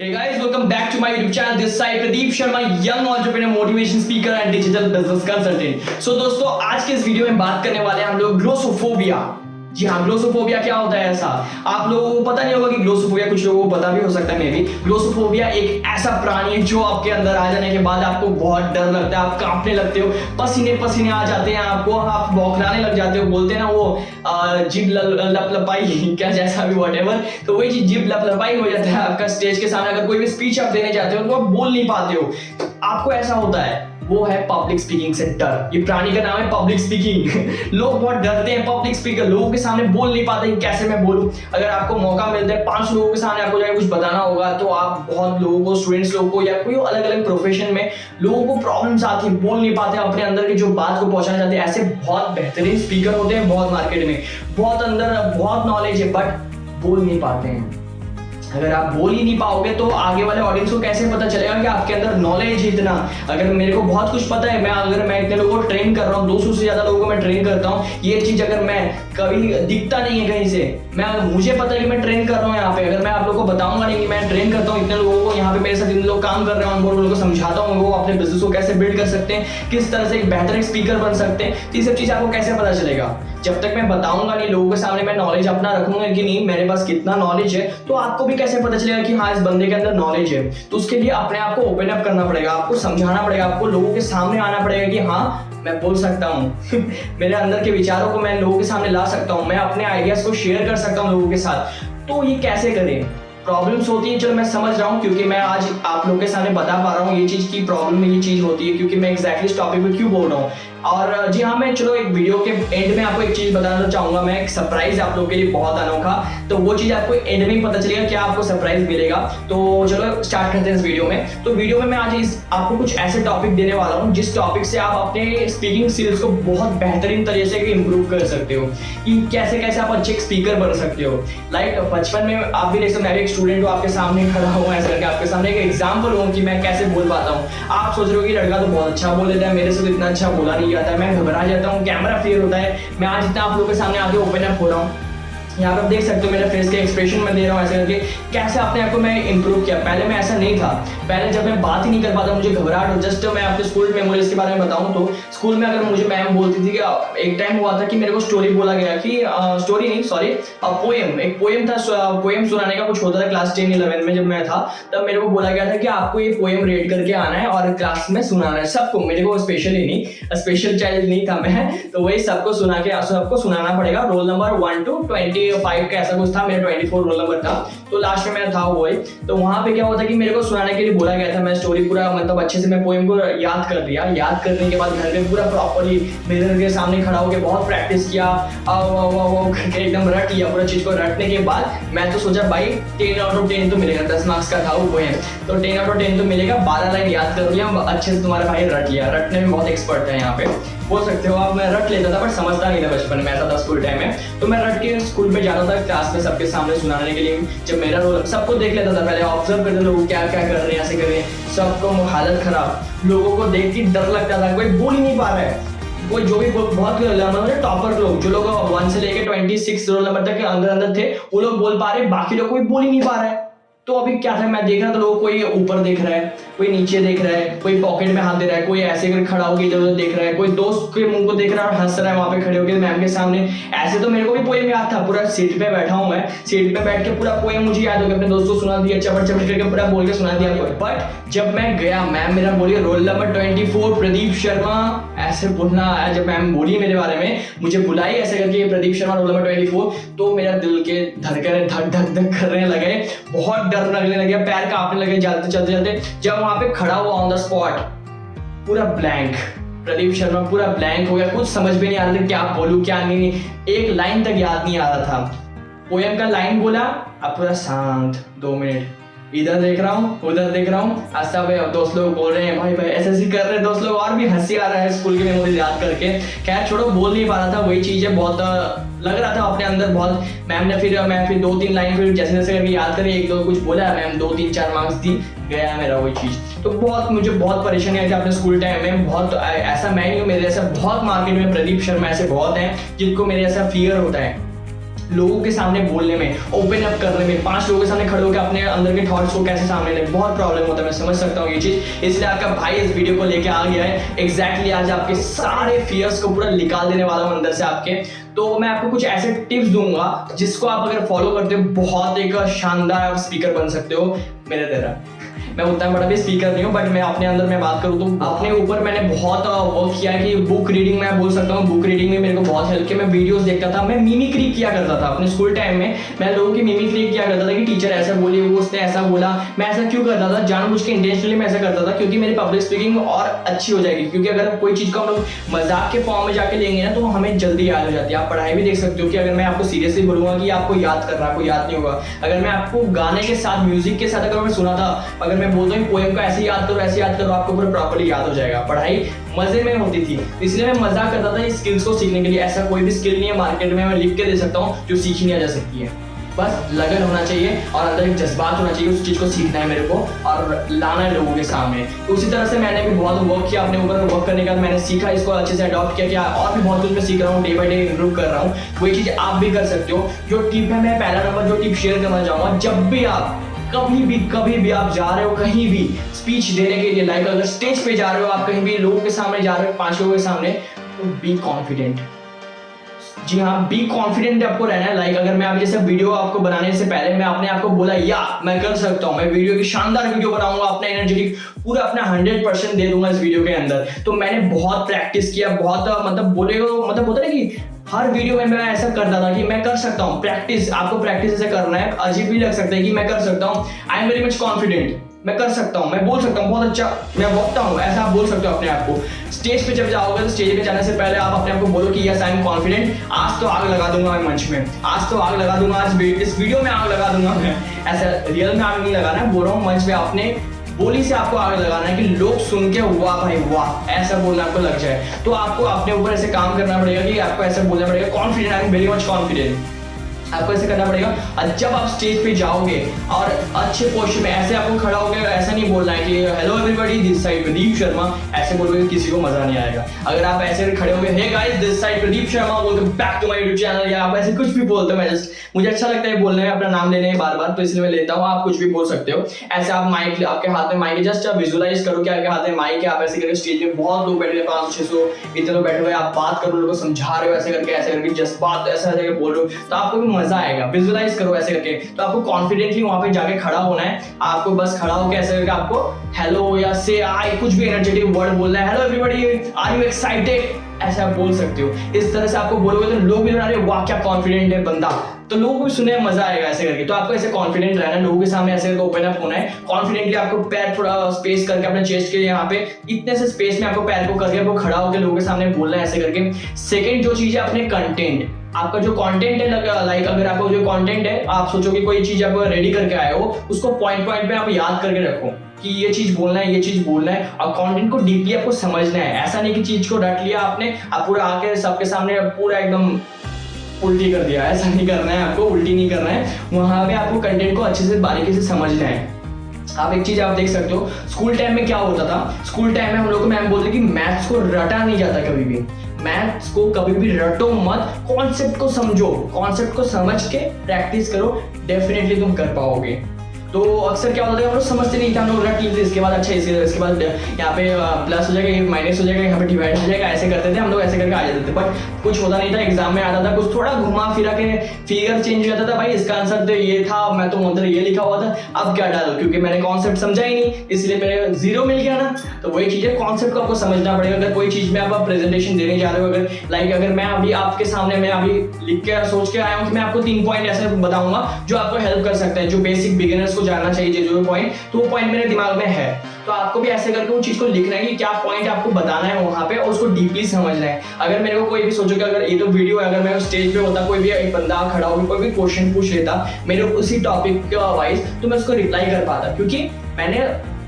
Hey guys, welcome back to my YouTube channel. This side Pradip Sharma, young entrepreneur, motivation speaker and digital business consultant. So दोस्तों आज के इस video में बात करने वाले हैं हम लोग ग्लोसोफोबिया। जी हाँ, ग्लोसोफोबिया क्या होता है ऐसा आप लोगों को पता नहीं होगा कि ग्लोसोफोबिया कुछ लोगों को पता भी हो सकता है मे भी। ग्लोसोफोबिया एक ऐसा प्राणी है जो आपके अंदर आ जाने के बाद आपको बहुत डर लगता है, आप कांपने लगते हो, पसीने पसीने आ जाते हैं आपको, आप बौखलाने लग जाते हो, बोलते हैं ना वो जिब लपलपाई क्या जैसा भी व्हाटएवर, तो वही चीज जिब लपलपाई हो जाता है आपका स्टेज के सामने। अगर कोई भी स्पीच आप देने जाते हो तो आप बोल नहीं पाते हो, आपको ऐसा होता है। वो है पब्लिक स्पीकिंग से डर। ये प्राणी का नाम है पब्लिक स्पीकिंग। लोग बहुत डरते हैं पब्लिक स्पीकर, लोगों के सामने बोल नहीं पाते कैसे मैं बोलूं। अगर आपको मौका मिलता है 500 लोगों के सामने आपको जाकर कुछ बताना होगा तो आप बहुत लोगों को, स्टूडेंट्स लोगों को या कोई अलग अलग प्रोफेशन में लोगों को प्रॉब्लम्स आती है, बोल नहीं पाते अपने अंदर की जो बात को पहुंचाना चाहते हैं। ऐसे बहुत बेहतरीन स्पीकर होते हैं बहुत मार्केट में, बहुत अंदर बहुत नॉलेज है बट बोल नहीं पाते हैं। अगर आप बोल ही नहीं पाओगे तो आगे वाले ऑडियंस को कैसे पता चलेगा कि आपके अंदर नॉलेज है इतना। अगर मेरे को बहुत कुछ पता है, अगर मैं इतने लोगों को ट्रेन कर रहा हूँ, 200 से ज्यादा लोगों को मैं ट्रेन करता हूँ, ये चीज अगर मैं कभी दिखता नहीं है कहीं से, मुझे पता है कि मैं ट्रेन कर रहा हूँ यहाँ पे, अगर मैं आप लोगों को बताऊंगा नहीं कि मैं ट्रेन करता हूँ इतने लोगों को, यहाँ पे मेरे साथ जितने लोग काम कर रहे हैं उनको लोगों को समझाता हूँ वो अपने बिजनेस को कैसे बिल्ड कर सकते हैं, किस तरह से एक बेहतर स्पीकर बन सकते हैं, तो ये सब चीज आपको कैसे पता चलेगा। जब तक मैं बताऊंगा नहीं लोगों के सामने, मैं नॉलेज अपना रखूंगा कि नहीं मेरे पास कितना नॉलेज है, तो आपको भी कैसे पता चलेगा कि हाँ इस बंदे के अंदर नॉलेज है। तो उसके लिए अपने आप को ओपन अप करना पड़ेगा, आपको समझाना पड़ेगा, आपको लोगों के सामने आना पड़ेगा कि हाँ मैं बोल सकता हूँ मेरे अंदर के विचारों को मैं लोगों के सामने ला सकता हूँ, मैं अपने आइडियाज को शेयर कर सकता हूँ लोगों के साथ। तो ये कैसे करें, प्रॉब्लम्स होती है, चलो मैं समझ रहा हूँ क्योंकि मैं आज आप लोगों के सामने बता पा रहा हूँ ये चीज की प्रॉब्लम में ये चीज होती है क्योंकि मैं एग्जैक्टली इस टॉपिक पे क्यों बोल रहा हूँ। और जी हाँ, मैं चलो एक वीडियो के एंड में आपको एक चीज बताना चाहूंगा, मैं एक सरप्राइज आप लोगों के लिए बहुत अनोखा, तो वो चीज आपको एंड में पता चलेगा क्या आपको सरप्राइज मिलेगा। तो चलो स्टार्ट करते हैं इस वीडियो में। तो वीडियो में मैं आज आपको कुछ ऐसे टॉपिक देने वाला हूँ जिस टॉपिक से आप अपने स्पीकिंग स्किल्स को बहुत बेहतरीन तरीके से इंप्रूव कर सकते हो, कि कैसे कैसे आप अच्छे स्पीकर बन सकते हो। लाइक बचपन में आप भी देख सकते हो, मैं भी एक स्टूडेंट हूँ आपके सामने खड़ा हूँ ऐसे करके, आपके सामने एक एग्जाम्पल हूँ कि मैं कैसे बोल पाता हूँ। आप सोच रहे हो कि लड़का तो बहुत अच्छा बोल देता है, मेरे से तो इतना अच्छा बोला नहीं जाता है, मैं घबरा जाता हूँ, कैमरा फेयर होता है। मैं आज इतना आप लोगों के सामने आके ओपन अप हो रहा हूँ, यहाँ पर देख सकते हो मेरे फेस के एक्सप्रेशन में दे रहा हूँ ऐसे करके, कैसे अपने आप को मैं इंप्रूव किया। पहले मैं ऐसा नहीं था, पहले जब मैं बात ही नहीं कर पाता, मुझे घबराहट हो। जस्ट मैं आपके स्कूल मेमोरीज के बारे में बताऊं तो स्कूल में अगर मुझे मैम बोलती थी कि एक टाइम हुआ था कि मेरे को स्टोरी बोला गया कि स्टोरी नहीं सॉरी पोएम, एक पोएम था, पोएम सुनाने का कुछ होता था क्लास 10-11 में जब मैं था, तब मेरे को बोला गया था कि आपको ये पोएम रेड करके आना है और क्लास में सुनाना है सबको। मेरे को स्पेशली नहीं, स्पेशल चाइल्ड नहीं था मैं, तो वही सबको सुनाना पड़ेगा। रोल नंबर 1 to 25 का ऐसा कुछ था, मेरा 24 रोल नंबर था, तो लास्ट में मैं था वो ही। तो वहाँ पे क्या होता कि मेरे को सुनाने के लिए बोला गया था, मैं स्टोरी पूरा मतलब अच्छे से मैं पोएम को याद कर लिया। याद करने के बाद घर में पूरा प्रॉपर्ली मिरर के सामने खड़ा होकर बहुत प्रैक्टिस किया, करके एकदम रट लिया पूरा चीज को। रटने के बाद मैं तो सोचा भाई 10 out of 10 तो मिलेगा, 10 मार्क्स का था वो पोएम, तो 10 out of 10 तो मिलेगा। 12 लाइन याद कर लिया अच्छे से, तुम्हारा भाई रट लिया, रटने में बहुत एक्सपर्ट है यहाँ पे बोल सकते हो आप। मैं रट लेता था बट समझता नहीं था बचपन में, ऐसा था स्कूल टाइम में। तो मैं रट के स्कूल में जाता था क्लास में सबके सामने सुनाने के लिए। जब मेरा रोल सबको देख लेता था, पहले ऑब्जर्व करते लोग क्या क्या कर रहे हैं, ऐसे कर रहे हैं, सबको हालत खराब, लोगों को देख के डर लगता था, कोई बोल ही नहीं पा रहा है। कोई जो भी बहुत टॉपर लोग, जो लोग 1 से लेके 26 रोल नंबर तक के अंदर थे, वो लोग बोल पा रहे, बाकी लोग कोई बोल ही नहीं पा रहा है। तो अभी क्या था, मैं देख रहा था लोग कोई ऊपर देख रहा है, कोई नीचे देख रहा है, कोई पॉकेट में हाथ दे रहा है, कोई ऐसे कर खड़ा होकर इधर उधर देख रहा है, कोई दोस्त के मुंह को देख रहा है और हंस रहा है वहां पे खड़े होकर मैम के सामने। ऐसे तो मेरे को भी पोएम याद था, पूरा सीट पे बैठा हूँ मैं, सीट पे बैठ के पूरा पोएम मुझे याद हो गया, अपने दोस्तों को सुना दिया, चपट चपट करके पूरा बोल के सुना दिया। बट जब मैं गया, मैम मेरा बोली रोल नंबर 24 प्रदीप शर्मा, ऐसे बोलना आया। जब मैम बोली मेरे बारे में, मुझे बुलाई ऐसे करके प्रदीप शर्मा रोल नंबर 24, तो मेरा दिल के धड़कन धक धक धक करने लगे, बहुत डर लगने लगे, पैर कांपने लगे चलते चलते। जब वहां पे खड़ा हुआ ऑन द स्पॉट, पूरा ब्लैंक, प्रदीप शर्मा पूरा ब्लैंक हो गया, कुछ समझ में नहीं आ रहा था क्या बोलूं क्या नहीं, एक लाइन तक याद नहीं आ रहा था। पोएम का लाइन बोला, अब पूरा शांत 2 मिनट, इधर देख रहा हूँ उधर देख रहा हूँ, सब दोस्त लोग बोल रहे हैं भाई भाई ऐसे कर रहे हैं दोस्त लोग, और भी हंसी आ रहा है स्कूल की मेमोरीज याद करके। खैर छोड़ो, बोल नहीं पा रहा था, वही चीज है, बहुत लग रहा था अपने अंदर बहुत। मैम ने मैं फिर 2-3 लाइन फिर जैसे जैसे करके याद करी, 1-2 कुछ बोला, मैम 2-3-4 मार्क्स दी, गया मेरा वही चीज। तो बहुत मुझे बहुत परेशानी आई थी अपने स्कूल टाइम में, बहुत ऐसा मैं नहीं हूँ, मेरे जैसा बहुत मार्केट में प्रदीप शर्मा ऐसे बहुत हैं जिनको मेरे ऐसा फियर होता है। लोगों के सामने बोलने में, ओपन अप करने में, 5 लोगों के सामने खड़े होकर अपने अंदर के थॉट्स को कैसे सामने ले, बहुत प्रॉब्लम होता है। मैं समझ सकता हूँ ये चीज़, इसलिए आपका भाई इस वीडियो को लेके आ गया है। एग्जैक्टली आज आपके सारे फियर्स को पूरा निकाल देने वाला हूँ अंदर से आपके। तो मैं आपको कुछ ऐसे टिप्स दूंगा जिसको आप अगर फॉलो करते हो बहुत एक शानदार स्पीकर बन सकते हो मेरे तरह। मैं उतना बड़ा भी स्पीकर नहीं हूँ, बट मैं अपने अंदर मैं बात करूँ तो अपने ऊपर मैंने बहुत वर्क किया है कि बुक रीडिंग मैं बोल सकता हूँ। बुक रीडिंग में मेरे को बहुत हेल्प किया। मैं वीडियोस देखता था, मैं मिमिक्री किया करता था अपने स्कूल टाइम में। मैं लोगों की मिमिक्री किया करता था कि टीचर ऐसा बोली, वो उसने ऐसा बोला। मैं ऐसा क्यों करता था? जानबूझ के इंटेंशनली मैं ऐसा करता था क्योंकि मेरी पब्लिक स्पीकिंग और अच्छी हो जाएगी। क्योंकि अगर कोई चीज़ को हम लोग मजाक के फॉर्म में जाके लेंगे ना तो हमें जल्दी याद हो जाती है। आप पढ़ाई भी देख सकते हो कि अगर मैं आपको सीरियसली बोलूँगा कि आपको याद करना, आपको याद नहीं होगा। अगर मैं आपको गाने के साथ, म्यूजिक के साथ अगर मैं सुना था, अगर मैं बोलता हूँ पोएम को ऐसे याद करो, ऐसे याद करो, आपको पूरा प्रॉपर्ली याद हो जाएगा। पढ़ाई मजे में होती थी, इसलिए मैं मजाक करता था इस स्किल्स को सीखने के लिए। ऐसा कोई भी स्किल नहीं है मार्केट में मैं लिख के दे सकता हूँ जो सीखी नहीं जा सकती है। बस लगन होना चाहिए और अंदर एक जज्बात होना चाहिए, उस चीज को सीखना है मेरे को और लाना है लोगों के सामने। तो उसी तरह से मैंने भी बहुत वर्क किया अपने ऊपर। वर्क करने के बाद मैंने सीखा, इसको अच्छे से अडॉप्ट किया। क्या और भी बहुत कुछ मैं सीख रहा हूँ, डे बाय डे इंप्रूव कर रहा हूँ। वही चीज आप भी कर सकते हो। जो टिप है, मैं पहला नंबर जो टिप शेयर करना चाहूंगा, जब भी आप कभी भी आप जा रहे हो कहीं भी स्पीच देने के लिए, लाइक अगर स्टेज पे जा रहे हो, आप कहीं भी लोगों के सामने जा रहे हो, 5 लोगों के सामने, तो बी कॉन्फिडेंट। जी हाँ, बी कॉन्फिडेंट आपको रहना है। लाइक अगर मैं अभी जैसे वीडियो आपको बनाने से पहले मैं अपने आप को बोला या मैं कर सकता हूँ, मैं वीडियो की शानदार वीडियो बनाऊंगा, अपना एनर्जेटिक पूरा अपना 100% दे दूंगा इस वीडियो के अंदर। तो मैंने बहुत प्रैक्टिस किया, बहुत मतलब बोलेगा, मतलब होता है ना कि हर वीडियो में मैं ऐसा करता था कि मैं कर सकता हूँ। प्रैक्टिस, आपको प्रैक्टिस ऐसे करना है। अजीब भी लग सकता है कि मैं कर सकता हूँ, I am very much confident, मैं कर सकता हूँ, मैं बोल सकता हूँ, बहुत अच्छा मैं बोलता हूँ, ऐसा आप बोल सकते हो अपने आप को। स्टेज पे जब जाओगे तो स्टेज पे जाने से पहले आप अपने आप को बोलो कि यस आई एम कॉन्फिडेंट, आज तो आग लगा दूंगा मैं मंच में, आज तो आग लगा दूंगा, आज इस वीडियो में आग लगा दूंगा मैं। ऐसा रियल में आग नहीं लगाना, बोल रहा हूँ मंच पे अपने बोली से आपको आगे लगाना है कि लोग सुन के वाह भाई वाह ऐसा बोलना आपको लग जाए। तो आपको अपने ऊपर ऐसे काम करना पड़ेगा कि आपको ऐसा बोलना पड़ेगा confident, I am very much confident. आपको ऐसे करना पड़ेगा। और जब आप स्टेज पे जाओगे और अच्छे पोस्टर में ऐसे आपको खड़ा होकर ऐसा नहीं बोलना है कि hello everybody this side Pradeep Sharma, ऐसे बोलोगे किसी को मजा नहीं आएगा। अगर आप ऐसे खड़े होगे hey guys this side Pradeep Sharma, welcome back to my YouTube channel, या आप ऐसे कुछ भी बोलते हो, मैं जस्ट मुझे अच्छा लगता है बोलने में, अपना नाम लेने में बार बार, तो इसलिए मैं लेता हूँ। आप कुछ भी बोल सकते हो ऐसे। आप माइक, आपके हाथ में माइक है, जस्ट आप विजुअलाइज करो कि आपके हाथ में माइक है। आप ऐसे करके स्टेज में बहुत लोग बैठे हुए, 500-600 इतने लोग बैठे हुए, आप बात करो, लोगों को समझा रहे हो ऐसे करके जज्बात ऐसा करके बोल रहे हो, तो आपको भी मजा आएगा। विजुअलाइज करो ऐसे करके, तो आपको कॉन्फिडेंटली वहां पे जाके खड़ा होना है। आपको बस खड़ा होकर ऐसे करके आपको हेलो या से आई कुछ भी एनर्जेटिक वर्ड बोलना है, hello everybody are you excited, ऐसे आप बोल सकते हो। इस तरह से आपको बोलोगे तो लोग भी अरे वाह क्या कॉन्फिडेंट है बंदा, तो लोगों को सुनने में मजा आएगा ऐसे करके। तो आपको ऐसे कॉन्फिडेंट रहना है, लोगों के सामने ऐसे करके ओपन अप होना है। कॉन्फिडेंटली आपको पैर थोड़ा स्पेस करके अपने चेस्ट के यहाँ पे इतने से स्पेस में आपको पैर को करके आपको खड़ा होकर लोगों के सामने बोलना है ऐसे करके। सेकंड जो चीज है अपने कंटेंट, आपका जो कंटेंट है, लाइक अगर आपका जो कंटेंट है, आप सोचो कि कोई चीज आप रेडी करके आए हो, उसको पॉइंट पे आप याद करके रखो कि ये चीज बोलना है, ये चीज बोलना है, और कंटेंट को डीपली आपको समझना है। ऐसा नहीं कि चीज को रट लिया आपने, आप पूरा आके सबके सामने पूरा एकदम उल्टी कर दिया, ऐसा नहीं करना है आपको, उल्टी नहीं करना है। वहां पे आपको कंटेंट को अच्छे से बारीकी से समझना है। आप एक चीज आप देख सकते हो, स्कूल टाइम में क्या होता था, स्कूल टाइम में हम लोग को मैम बोलते कि मैथ्स को रटा नहीं जाता कभी भी, मैथ्स को कभी भी रटो मत, कॉन्सेप्ट को समझो, कॉन्सेप्ट को समझ के प्रैक्टिस करो, डेफिनेटली तुम कर पाओगे। तो अक्सर क्या होता है हम लोग समझते नहीं थे, हम लोग रट लेते, इसके बाद अच्छा इसके बाद यहाँ पे प्लस हो जाएगा, माइनस हो जाएगा, यहाँ पे डिवाइड हो जाएगा, ऐसे करते थे हम लोग, ऐसे करके आ जाते थे। बट कुछ होता नहीं था, एग्जाम में आता था कुछ थोड़ा घुमा फिरा के फिगर चेंज हो जाता था, भाई इसका आंसर तो ये था, मैं तो मंत्र ये लिखा हुआ था, अब क्या डालो, क्योंकि मैंने कॉन्सेप्ट समझा ही नहीं, इसलिए मेरे 0 मिल गया ना। तो वही चीज है, कॉन्सेप्ट को आपको समझना पड़ेगा। अगर कोई चीज में आप प्रेजेंटेशन देने जा रहे हो, अगर लाइक अगर मैं अभी आपके सामने मैं अभी लिख के सोच के आया हूँ कि मैं आपको 3 पॉइंट ऐसे बताऊंगा जो आपको हेल्प कर सकता है, जो बेसिक बिगिनर्स को जानना चाहिए जो पॉइंट, तो वो पॉइंट मेरे दिमाग में है। तो आपको भी ऐसे करके वो चीज को लिखना है कि क्या पॉइंट आपको बताना है वहां पे, और उसको डीपली समझना है। अगर मेरे को कोई भी सोचो कि अगर ये तो वीडियो है, अगर मैं स्टेज पे होता, कोई भी एक बंदा खड़ा होकर कोई भी क्वेश्चन पूछ लेता मेरे उसी टॉपिक के वाइज, तो मैं उसको रिप्लाई कर पाता, क्योंकि मैंने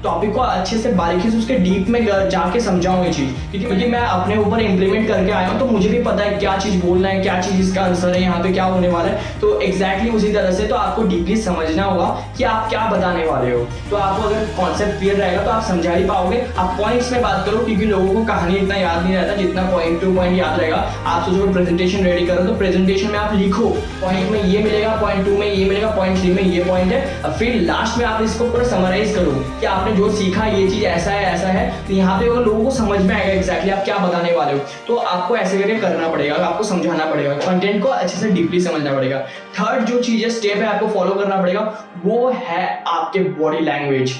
टॉपिक को अच्छे से बारीकी से उसके डीप में जाके समझाऊं ये चीज़, क्योंकि मैं अपने ऊपर इम्प्लीमेंट करके आया हूँ, तो मुझे भी पता है क्या चीज़ बोलना है, क्या चीज़ इसका आंसर है, यहाँ पे क्या होने वाला है। तो एग्जैक्टली उसी तरह से तो आपको डीपली समझना होगा कि आप क्या बताने वाले हो। तो आपको अगर कॉन्सेप्ट क्लियर रहेगा तो आप समझा ही पाओगे। आप पॉइंट्स में बात करो, क्योंकि लोगों को कहानी इतना याद नहीं रहता जितना पॉइंट टू पॉइंट याद रहेगा। आप सोचो प्रेजेंटेशन रेडी करो तो प्रेजेंटेशन में आप लिखो, पॉइंट में ये मिलेगा, पॉइंट 2 में ये मिलेगा, पॉइंट 3 में ये पॉइंट है, फिर लास्ट में आप इसको पूरा समराइज करो कि आपने जो सीखा ये चीज ऐसा है। तो यहाँ पे लोगों को समझ में आएगा एग्जैक्टली आप क्या बताने वाले हो। तो आपको ऐसे करके करना पड़ेगा, आपको समझाना पड़ेगा, कंटेंट को अच्छे से डीपली समझना पड़ेगा। थर्ड जो चीज है, स्टेप है आपको फॉलो करना पड़ेगा, वो है आपके बॉडी लैंग्वेज।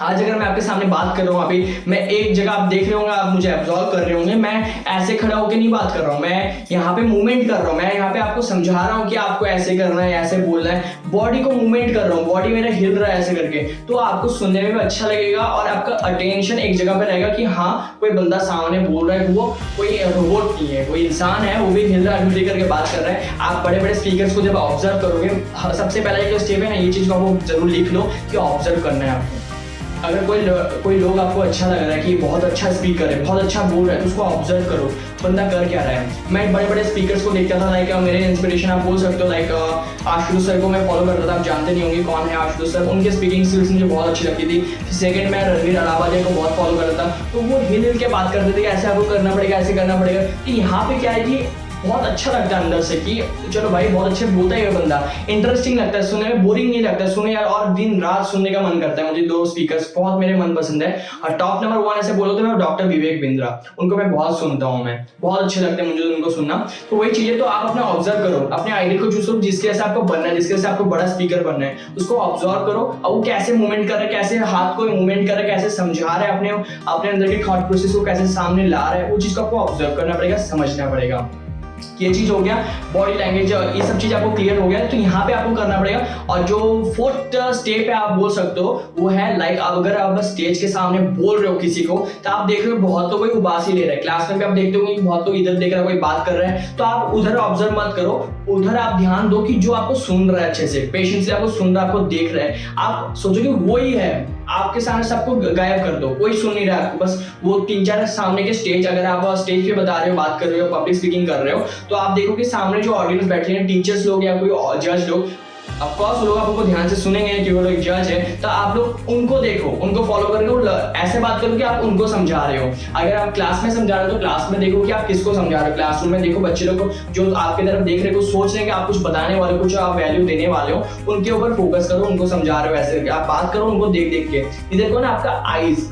आज अगर मैं आपके सामने बात कर रहा हूँ, अभी मैं एक जगह आप देख रहे होंगे, आप मुझे ऑब्जर्व कर रहे होंगे, मैं ऐसे खड़ा होकर नहीं बात कर रहा हूँ, मैं यहाँ पे मूवमेंट कर रहा हूँ, मैं यहाँ पे आपको समझा रहा हूँ कि आपको ऐसे करना है, ऐसे बोलना है, बॉडी को मूवमेंट कर रहा हूँ, बॉडी मेरा हिल रहा है ऐसे करके। तो आपको सुनने में भी अच्छा लगेगा और आपका अटेंशन एक जगह पे रहेगा कि हाँ कोई बंदा सामने बोल रहा है, वो कोई रोबोट नहीं है, कोई इंसान है, वो भी हिल रहा है करके बात कर रहा है। आप बड़े बड़े स्पीकर्स को जब ऑब्जर्व करोगे, सबसे पहला एक स्टेप है ना, ये चीज़ को आपको जरूर लिख लो कि ऑब्जर्व करना है आपको। अगर कोई लोग आपको अच्छा लग रहा है कि बहुत अच्छा स्पीकर है, बहुत अच्छा बोल रहा है, तो उसको ऑब्जर्व करो, बंदा कर क्या रहा है। मैं बड़े बड़े स्पीकर्स को देखता था, लाइक मेरे इंस्पिरेशन आप बोल सकते हो, लाइक आशुतोष सर को मैं फॉलो करता था। आप जानते नहीं होंगे कौन है आशुतोष सर, उनके स्पीकिंग स्किल्स मुझे बहुत अच्छी लगती थी। सेकंड मैं रणवीर अलावालिया को बहुत फॉलो करता था, तो वो हिल के बात करते थे ऐसे आपको करना पड़ेगा, ऐसे करना पड़ेगा। तो यहाँ पे क्या है कि बहुत अच्छा लगता है अंदर से कि चलो भाई बहुत अच्छे बोलता है ये बंदा, इंटरेस्टिंग लगता है सुनने में, बोरिंग नहीं लगता है सुने यार, और दिन रात सुनने का मन करता है। मुझे दो स्पीकर्स बहुत मेरे मन पसंद है, और टॉप नंबर 1 ऐसे बोलो तो मैं डॉक्टर विवेक बिंद्रा, उनको मैं बहुत सुनता हूँ, मैं बहुत अच्छे लगते हैं मुझे उनको सुनना। तो वही चीजें, तो आप अपना ऑब्जर्व करो, अपने आइडिया को चूज करो जिसके से आपको बनना है, जिसके से आपको बड़ा स्पीकर बनना है, उसको ऑब्जर्व करो। और वो कैसे मूवमेंट कर रहा है, कैसे हाथ को मूवमेंट कर रहा है, कैसे समझा रहा है अपने अंदर के थॉट प्रोसेस को कैसे सामने ला रहा है, वो चीज को आपको ऑब्जर्व करना पड़ेगा, समझना पड़ेगा। ये चीज हो गया, बॉडी लैंग्वेज, ये सब चीज आपको क्लियर हो गया। तो यहाँ पे आपको करना पड़ेगा। और जो फोर्थ स्टेप है आप बोल सकते हो, वो है लाइक अगर आप स्टेज के सामने बोल रहे हो किसी को, तो आप देख रहे हो बहुत लोग कोई उबासी ले रहे हैं, क्लास में भी आप देखते होंगे कि बहुत लोग इधर देख रहा है, कोई बात कर रहा है, तो आप उधर ऑब्जर्व मत करो, उधर आप ध्यान दो कि जो आपको सुन रहा है अच्छे से, पेशेंस से आपको सुन रहा है, आपको देख रहा है, आप सोचो कि वो ही है आपके सामने, सबको गायब कर दो, कोई सुन नहीं रहा है, बस वो 3-4 सामने के स्टेज, अगर आप स्टेज पे बता रहे हो, बात कर रहे हो, पब्लिक स्पीकिंग कर रहे हो, तो आप देखो कि सामने जो ऑडियंस बैठे हैं, टीचर्स लोग या कोई जज लोग, ऑफकोर्स लोग आपको ध्यान से सुनेंगे कि वो लोग जज है, तो आप लोग उनको देखो, उनको फॉलो करके ऐसे बात करो कि आप उनको समझा रहे हो। अगर आप क्लास में समझा रहे हो तो क्लास में देखो कि आप किसको समझा रहे हो, क्लासरूम में देखो बच्चे लोग को जो आपके तरफ देख रहे हो, सोच रहे हैं कि आप कुछ बताने वाले हो, कुछ आप वैल्यू देने वाले हो, उनके ऊपर फोकस करो, उनको समझा रहे हो, ऐसे आप बात करो उनको देख देख के। ये देखो ना आपका आईज,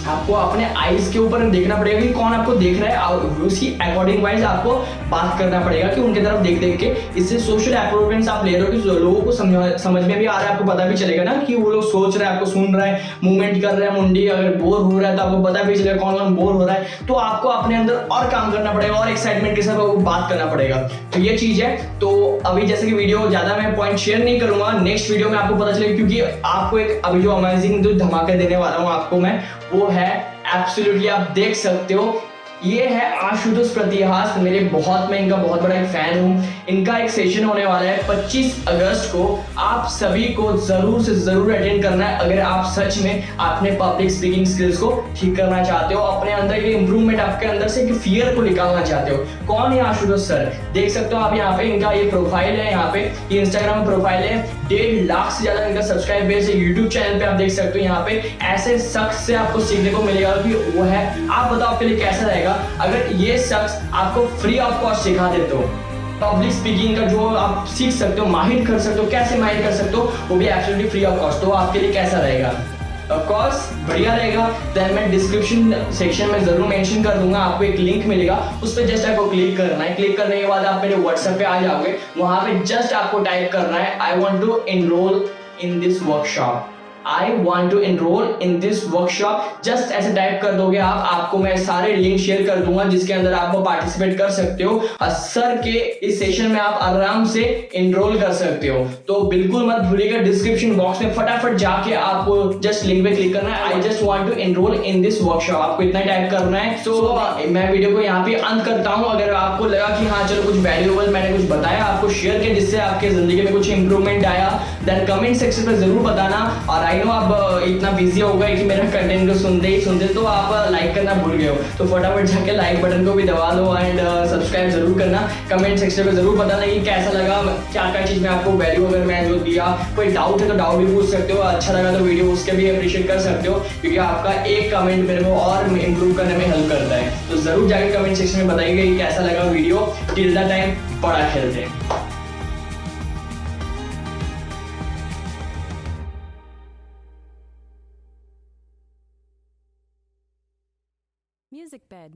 आपको अपने आईज के ऊपर देखना पड़ेगा कि कौन आपको देख रहा है, और उसकी अकॉर्डिंग वाइज आपको बात करना पड़ेगा कि उनके तरफ देख देख के। इससे सोशल अप्रोप्रिएशन आप ले रहे हो कि लोगों को समझ में भी आ रहा है, आपको पता भी चलेगा ना कि वो लोग सोच रहे हैं, आपको सुन रहा है, मूवमेंट कर रहे हैं मुंडी, अगर बोर हो रहा है तो आपको पता भी चलेगा कौन कौन बोर हो रहा है। तो आपको अपने अंदर और काम करना पड़ेगा और एक्साइटमेंट के साथ बात करना पड़ेगा। तो ये चीज है। तो अभी जैसे कि वीडियो ज्यादा मैं पॉइंट शेयर नहीं करूंगा, नेक्स्ट वीडियो में आपको पता चलेगा, क्योंकि आपको एक अभी जो अमेजिंग जो धमाका देने वाला हूँ आपको मैं, वो है एब्सोल्युटली आप देख सकते हो, ये है आशुतोष प्रतिहास्ट, मेरे बहुत, मैं इनका बहुत बड़ा एक फैन हूँ। इनका एक सेशन होने वाला है 25 अगस्त को, आप सभी को जरूर से जरूर अटेंड करना है अगर आप सच में अपने पब्लिक स्पीकिंग स्किल्स को ठीक करना चाहते हो, अपने अंदर के इंप्रूवमेंट, आपके अंदर से एक फियर को निकालना चाहते हो। कौन है आशुतोष सर, देख सकते हो आप यहाँ पे, इनका ये प्रोफाइल है, यहाँ पे ये इंस्टाग्राम प्रोफाइल है, 1.5 लाख से ज्यादा इनका सब्सक्राइब बेस है, यूट्यूब चैनल पे आप देख सकते हो। यहाँ पे ऐसे शख्स से आपको सीखने को मिलेगा कि वो है, आप बताओ आपके लिए कैसा रहेगा अगर ये शख्स आपको फ्री ऑफ कॉस्ट सिखा देते हो पब्लिक स्पीकिंग का, जो आप सीख सकते हो, माहिर कर सकते हो, कैसे माहिर कर सकते हो, वो भी एब्सोल्युटली फ्री ऑफ कॉस्ट। तो आपके लिए कैसा रहेगा? ऑफ कोर्स बढ़िया रहेगा। देन मैं डिस्क्रिप्शन सेक्शन में जरूर मेंशन कर दूंगा, आपको एक लिंक मिलेगा, उस पर जस्ट आपको क्लिक करना है। क्लिक करने के बाद आप मेरे व्हाट्सएप पे आ जाओगे, वहां पे जस्ट आपको टाइप करना है I want to enrol in this workshop, I want to enrol in this workshop, just ऐसे टाइप कर दोगे आप, आपको मैं सारे लिंक शेयर कर दूंगा जिसके अंदर आप पार्टिसिपेट कर सकते हो, और सर के इस सेशन में आप आराम से एनरोल कर सकते हो। तो बिल्कुल मत भूलिएगा, डिस्क्रिप्शन बॉक्स में फटाफट जाके आपको जस्ट लिंक पे क्लिक करना है, I just want to enrol in this workshop, आपको इतना टाइप करना है। तो मैं वीडियो को यहाँ पे अंत करता हूँ। अगर आपको लगा कि हाँ चलो कुछ वैल्यूएबल मैंने कुछ बताया, आपको शेयर किया, जिससे आपके जिंदगी में कुछ इंप्रूवमेंट आया, देन कमेंट सेक्शन में जरूर बताना। और आई नो आप इतना बिजी हो गए कि मेरा कंटेंट को सुनते तो आप लाइक करना भूल गए हो, तो फटाफट जाके लाइक बटन को भी दबा दो एंड सब्सक्राइब जरूर करना। कमेंट सेक्शन में जरूर बताना कि कैसा लगा, क्या क्या चीज़ में आपको वैल्यू अगर मैं जो दिया, कोई डाउट है तो डाउट भी पूछ सकते हो, अच्छा लगा तो वीडियो उसके भी अप्रिशिएट कर सकते हो, क्योंकि आपका एक कमेंट मेरे को और इंप्रूव करने में हेल्प करता है। तो जरूर जाके कमेंट सेक्शन में बताइएगा कि कैसा लगा वीडियो। टिल द टाइम बड़ा खेलते हैं। Music bed.